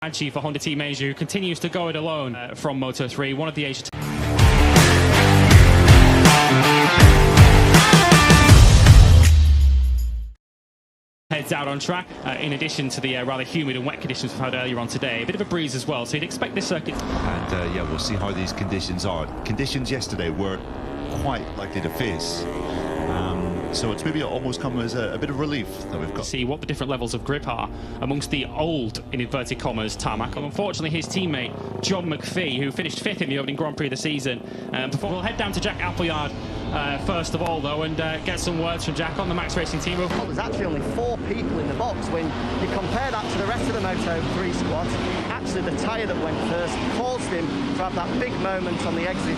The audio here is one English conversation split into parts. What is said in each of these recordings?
Manchi for Honda Team Asia, who continues to go it alone from Moto3, one of the Asia heads out on track, in addition to the rather humid and wet conditions we've had earlier on today. A bit of a breeze as well, so you'd expect this circuit. And yeah, we'll see how these conditions are. Conditions yesterday were quite likely to face. So it's maybe almost come as a bit of relief that we've got. See what the different levels of grip are amongst the old, in inverted commas, tarmac. And unfortunately, his teammate, John McPhee, who finished 5th in the opening Grand Prix of the season. Before we'll head down to Jack Appleyard first of all, though, and get some words from Jack on the Max Racing team. Well, there's actually only 4 people in the box. When you compare that to the rest of the Moto3 squad, actually the tyre that went first caused him to have that big moment on the exit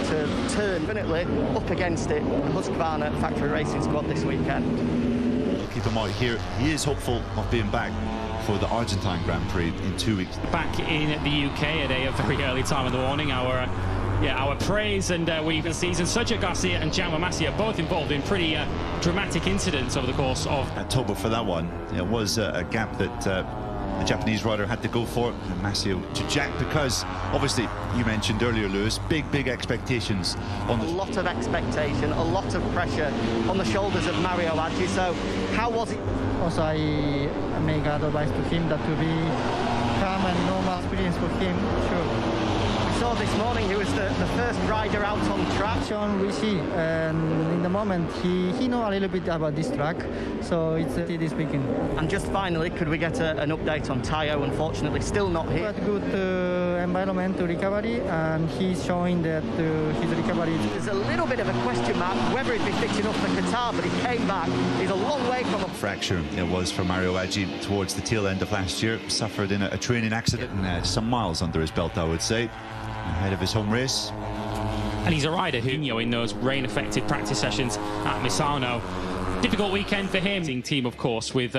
turn, definitely up against it, the Husqvarna factory racing squad this weekend. We'll keep him out here. He is hopeful of being back for the Argentine Grand Prix in 2 weeks. Back in the UK at a very early time in the morning, our praise and we've been season Sergio Garcia and Masih are both involved in pretty dramatic incidents over the course of October for that one. It was a gap that the Japanese rider had to go for, and Masih to Jack, because obviously you mentioned earlier, Lewis, big expectations on the... A lot of expectation, a lot of pressure on the shoulders of Mario Aggi. So how was it? Also, I make advice to him that to be calm and normal experience for him. Sure. We saw this morning he was the first rider out on track. We see, and in the moment he know a little bit about this track, so it's this weekend. And just finally, could we get an update on Tayo? Unfortunately, still not here. But good environment to recovery, and he's showing that his recovery. There's a little bit of a question mark whether he'd be fit enough for Qatar, but he came back. He's a long way from a fracture. It was for Mario Aggi towards the tail end of last year. Suffered in a training accident, and some miles under his belt, I would say, ahead of his home race. And he's a rider who, in those rain-affected practice sessions at Misano. Difficult weekend for him. Team, of course, with